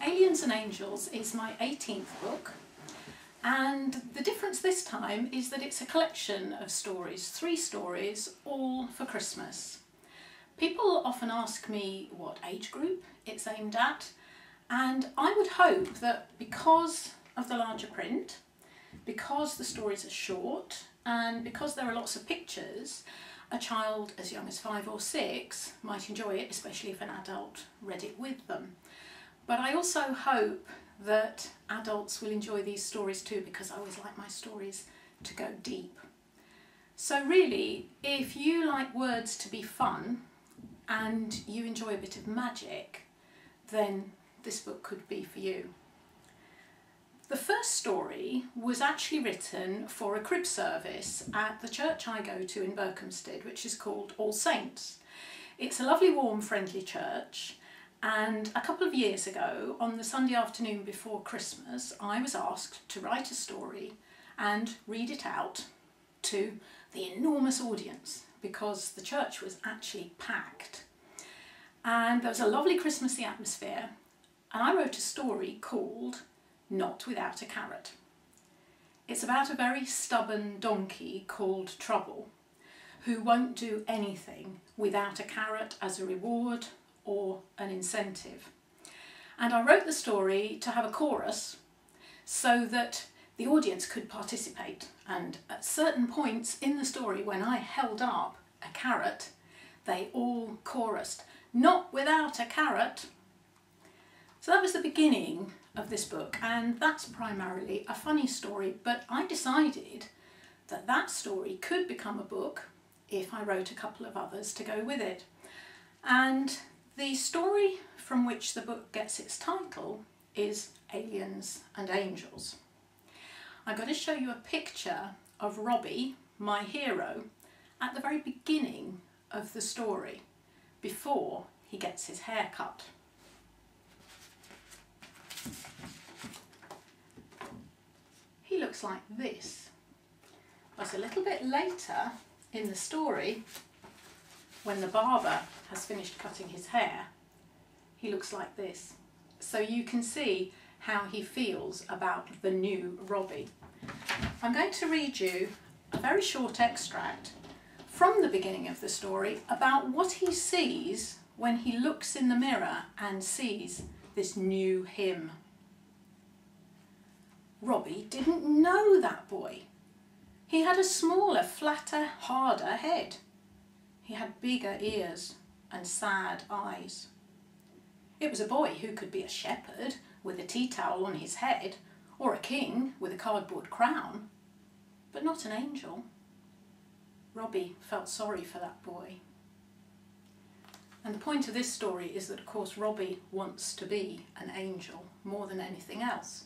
Aliens and Angels is my 18th book, and the difference this time is that it's a collection of stories, 3 stories, all for Christmas. People often ask me what age group it's aimed at, and I would hope that because of the larger print, because the stories are short, and because there are lots of pictures, a child as young as 5 or 6 might enjoy it, especially if an adult read it with them. But I also hope that adults will enjoy these stories too, because I always like my stories to go deep. So really, if you like words to be fun and you enjoy a bit of magic, then this book could be for you. The first story was actually written for a crib service at the church I go to in Berkhamsted, which is called All Saints. It's a lovely, warm, friendly church, and a couple of years ago, on the Sunday afternoon before Christmas, I was asked to write a story and read it out to the enormous audience, because the church was actually packed. And there was a lovely Christmassy atmosphere, and I wrote a story called Not Without a Carrot. It's about a very stubborn donkey called Trouble, who won't do anything without a carrot as a reward or an incentive. And I wrote the story to have a chorus so that the audience could participate, and at certain points in the story when I held up a carrot, they all chorused, "Not without a carrot." So that was the beginning of this book, and that's primarily a funny story, but I decided that that story could become a book if I wrote a couple of others to go with it. And the story from which the book gets its title is Aliens and Angels. I'm going to show you a picture of Robbie, my hero, at the very beginning of the story, before he gets his hair cut. He looks like this, but a little bit later in the story, when the barber has finished cutting his hair, he looks like this. So you can see how he feels about the new Robbie. I'm going to read you a very short extract from the beginning of the story about what he sees when he looks in the mirror and sees this new him. Robbie didn't know that boy. He had a smaller, flatter, harder head. He had bigger ears and sad eyes. It was a boy who could be a shepherd with a tea towel on his head, or a king with a cardboard crown, but not an angel. Robbie felt sorry for that boy. And the point of this story is that, of course, Robbie wants to be an angel more than anything else.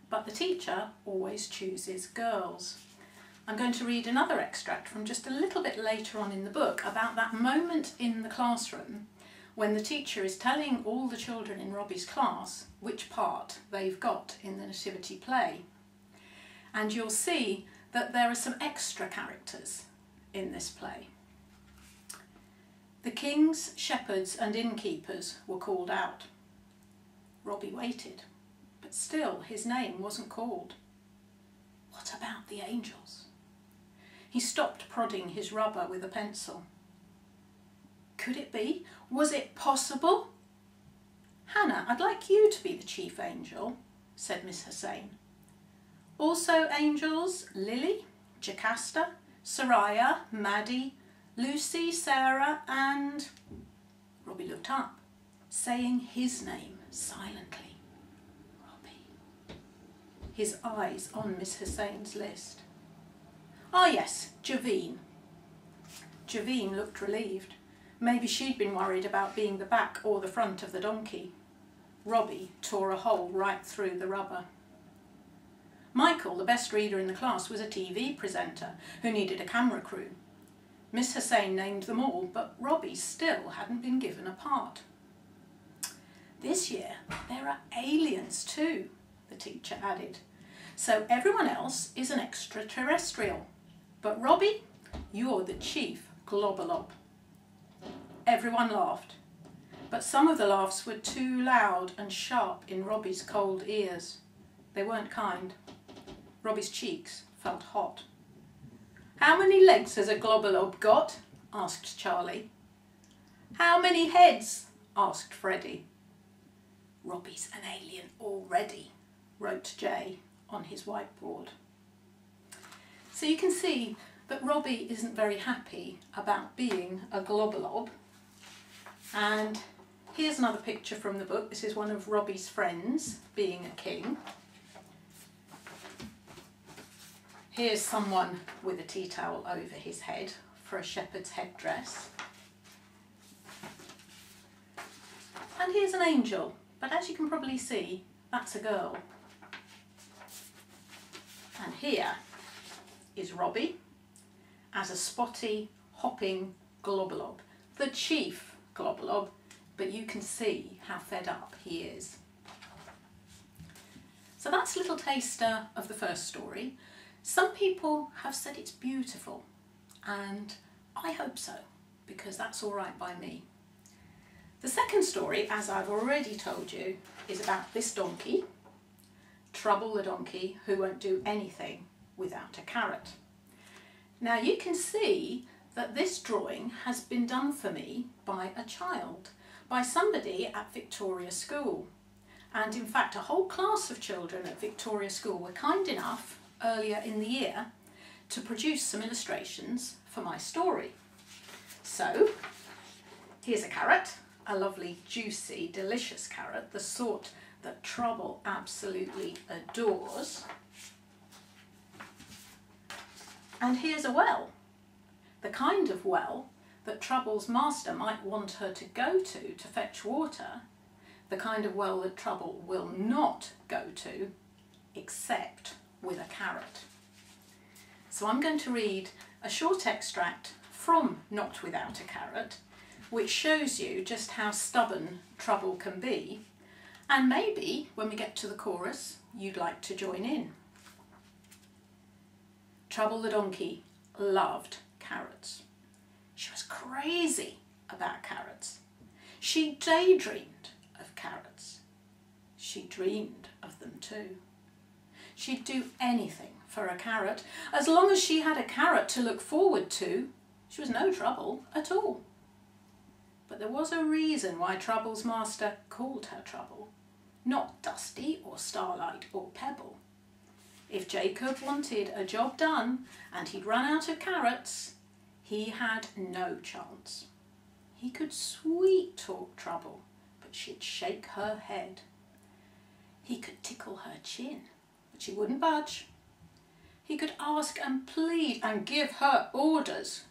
But the teacher always chooses girls. I'm going to read another extract from just a little bit later on in the book about that moment in the classroom when the teacher is telling all the children in Robbie's class which part they've got in the Nativity play. And you'll see that there are some extra characters in this play. The kings, shepherds and innkeepers were called out. Robbie waited, but still his name wasn't called. What about the angels? He stopped prodding his rubber with a pencil. Could it be? Was it possible? Hannah, I'd like you to be the chief angel, said Miss Hussain. Also angels, Lily, Jocasta, Soraya, Maddie, Lucy, Sarah and... Robbie looked up, saying his name silently. Robbie. His eyes on Miss Hussain's list. Ah yes, Javine. Javine looked relieved. Maybe she'd been worried about being the back or the front of the donkey. Robbie tore a hole right through the rubber. Michael, the best reader in the class, was a TV presenter who needed a camera crew. Miss Hussain named them all, but Robbie still hadn't been given a part. This year there are aliens too, the teacher added. So everyone else is an extraterrestrial. But Robbie, you're the chief globalob. Everyone laughed. But some of the laughs were too loud and sharp in Robbie's cold ears. They weren't kind. Robbie's cheeks felt hot. "How many legs has a globalob got?" asked Charlie. "How many heads?" asked Freddie. "Robbie's an alien already," wrote Jay on his whiteboard. So you can see that Robbie isn't very happy about being a globalob. And here's another picture from the book. This is one of Robbie's friends being a king. Here's someone with a tea towel over his head for a shepherd's headdress. And here's an angel, but as you can probably see, that's a girl. And here is Robbie as a spotty, hopping globalob, the chief globalob, but you can see how fed up he is. So that's a little taster of the first story. Some people have said it's beautiful, and I hope so, because that's all right by me. The second story, as I've already told you, is about this donkey, Trouble the donkey who won't do anything without a carrot. Now you can see that this drawing has been done for me by a child, by somebody at Victoria School. And in fact, a whole class of children at Victoria School were kind enough earlier in the year to produce some illustrations for my story. So here's a carrot, a lovely, juicy, delicious carrot, the sort that Trouble absolutely adores. And here's a well, the kind of well that Trouble's master might want her to go to fetch water, the kind of well that Trouble will not go to, except with a carrot. So I'm going to read a short extract from Not Without a Carrot, which shows you just how stubborn Trouble can be, and maybe when we get to the chorus you'd like to join in. Trouble the donkey loved carrots. She was crazy about carrots. She daydreamed of carrots. She dreamed of them too. She'd do anything for a carrot. As long as she had a carrot to look forward to, she was no trouble at all. But there was a reason why Trouble's master called her Trouble, not Dusty or Starlight or Pebble. If Jacob wanted a job done and he'd run out of carrots, he had no chance. He could sweet talk Trouble, but she'd shake her head. He could tickle her chin, but she wouldn't budge. He could ask and plead and give her orders,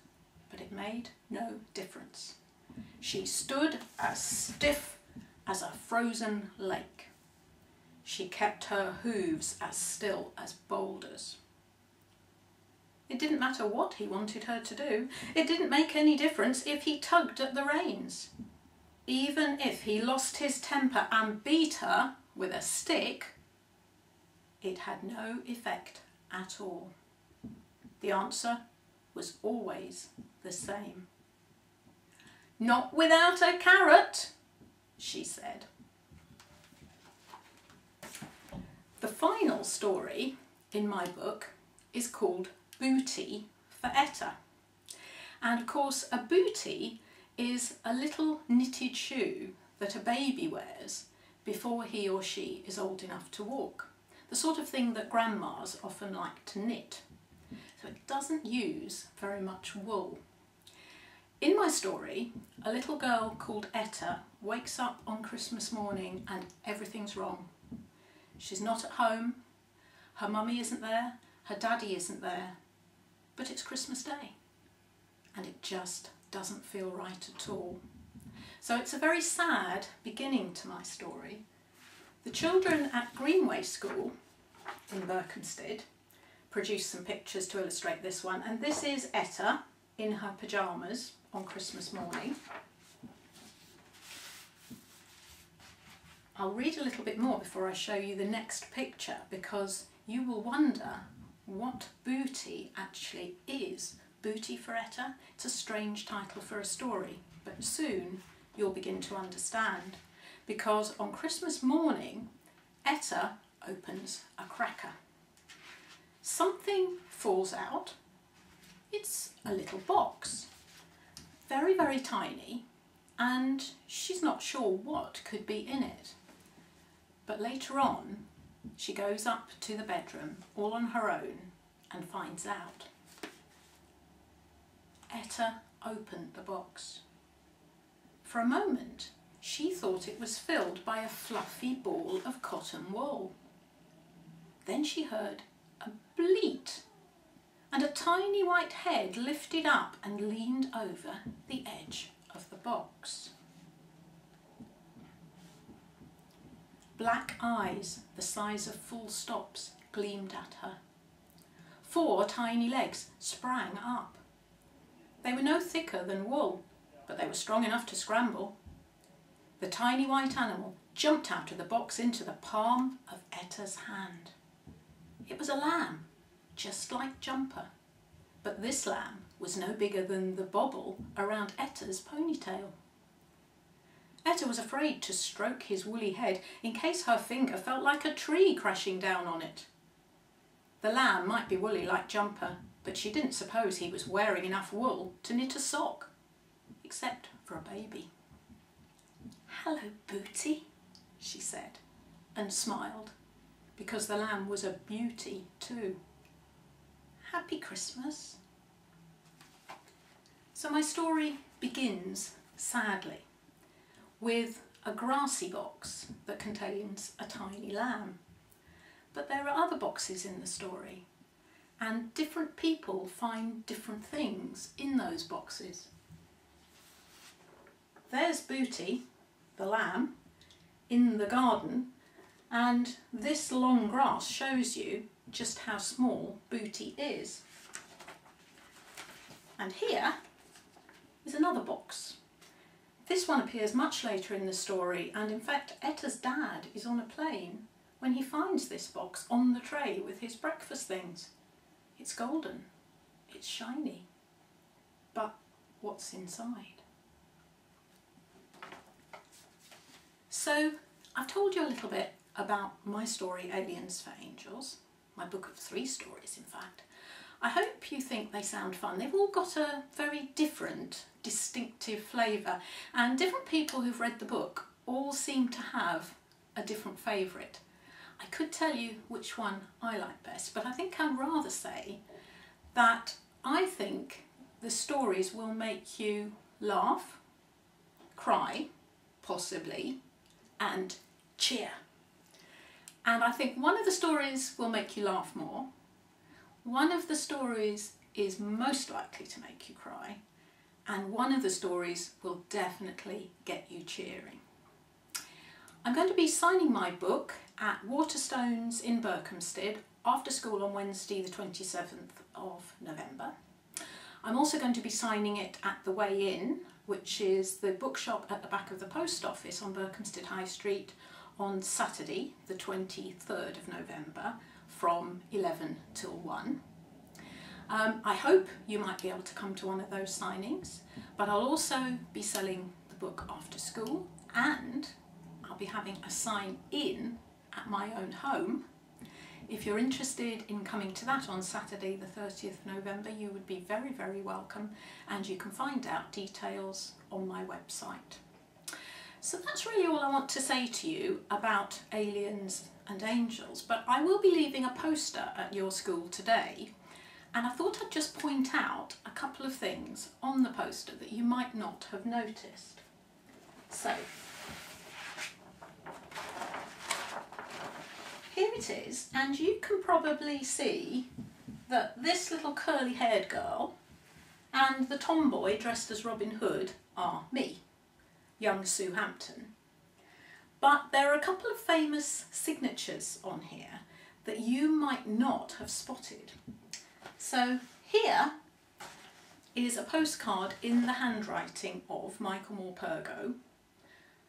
but it made no difference. She stood as stiff as a frozen lake. She kept her hooves as still as boulders. It didn't matter what he wanted her to do. It didn't make any difference if he tugged at the reins. Even if he lost his temper and beat her with a stick, it had no effect at all. The answer was always the same. "Not without a carrot," she said. The final story in my book is called Bootee for Etta. And of course a bootee is a little knitted shoe that a baby wears before he or she is old enough to walk. The sort of thing that grandmas often like to knit. So it doesn't use very much wool. In my story, a little girl called Etta wakes up on Christmas morning and everything's wrong. She's not at home, her mummy isn't there, her daddy isn't there, but it's Christmas Day and it just doesn't feel right at all. So it's a very sad beginning to my story. The children at Greenway School in Berkhamsted produced some pictures to illustrate this one, and this is Etta in her pyjamas on Christmas morning. I'll read a little bit more before I show you the next picture, because you will wonder what Bootee actually is. Bootee for Etta? It's a strange title for a story, but soon you'll begin to understand, because on Christmas morning, Etta opens a cracker. Something falls out. It's a little box, very, very tiny, and she's not sure what could be in it. But later on, she goes up to the bedroom all on her own and finds out. Etta opened the box. For a moment, she thought it was filled by a fluffy ball of cotton wool. Then she heard a bleat, and a tiny white head lifted up and leaned over the edge of the box. Black eyes, the size of full stops, gleamed at her. 4 tiny legs sprang up. They were no thicker than wool, but they were strong enough to scramble. The tiny white animal jumped out of the box into the palm of Etta's hand. It was a lamb, just like Jumper, but this lamb was no bigger than the bobble around Etta's ponytail. Etta was afraid to stroke his woolly head in case her finger felt like a tree crashing down on it. The lamb might be woolly like Jumper, but she didn't suppose he was wearing enough wool to knit a sock, except for a baby. "Hello, Bootee," she said, and smiled, because the lamb was a beauty too. "Happy Christmas." So my story begins, sadly, with a grassy box that contains a tiny lamb. But there are other boxes in the story, and different people find different things in those boxes. There's Bootee, the lamb, in the garden, and this long grass shows you just how small Bootee is. And here is another box. This one appears much later in the story, and in fact Etta's dad is on a plane when he finds this box on the tray with his breakfast things. It's golden, it's shiny, but what's inside? So I've told you a little bit about my story, Aliens for Angels, my book of 3 stories in fact. I hope you think they sound fun. They've all got a very different, distinctive flavour, and different people who've read the book all seem to have a different favourite. I could tell you which one I like best, but I think I'd rather say that I think the stories will make you laugh, cry, possibly, and cheer. And I think one of the stories will make you laugh more. One of the stories is most likely to make you cry, and one of the stories will definitely get you cheering. I'm going to be signing my book at Waterstones in Berkhamsted after school on Wednesday the 27th of November. I'm also going to be signing it at the Way In, which is the bookshop at the back of the post office on Berkhamsted High Street, on Saturday the 23rd of November from 11 till 1. I hope you might be able to come to one of those signings, but I'll also be selling the book after school, and I'll be having a sign-in at my own home. If you're interested in coming to that on Saturday the 30th of November, you would be very, very welcome, and you can find out details on my website. So that's really all I want to say to you about Aliens and Angels, but I will be leaving a poster at your school today, and I thought I'd just point out a couple of things on the poster that you might not have noticed. So, here it is, and you can probably see that this little curly-haired girl and the tomboy dressed as Robin Hood are me, young Sue Hampton. But there are a couple of famous signatures on here that you might not have spotted. So here is a postcard in the handwriting of Michael Morpurgo,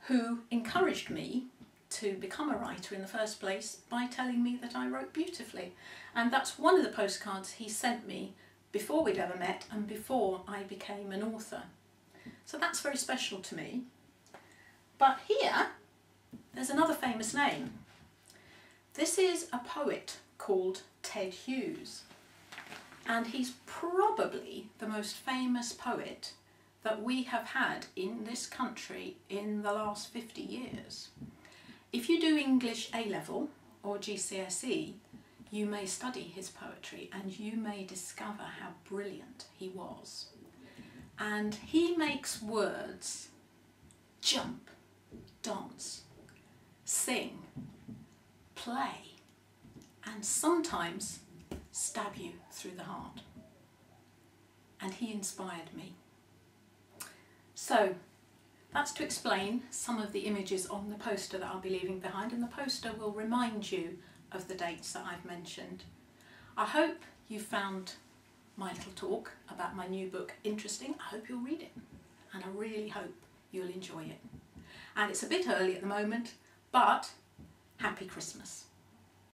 who encouraged me to become a writer in the first place by telling me that I wrote beautifully. And that's one of the postcards he sent me before we'd ever met and before I became an author. So that's very special to me. But here, there's another famous name. This is a poet called Ted Hughes, and he's probably the most famous poet that we have had in this country in the last 50 years. If you do English A-level or GCSE, you may study his poetry and you may discover how brilliant he was. And he makes words jump, dance, sing, play, and sometimes stab you through the heart. And he inspired me. So that's to explain some of the images on the poster that I'll be leaving behind, and the poster will remind you of the dates that I've mentioned. I hope you found my little talk about my new book interesting. I hope you'll read it, and I really hope you'll enjoy it. And it's a bit early at the moment, but happy Christmas.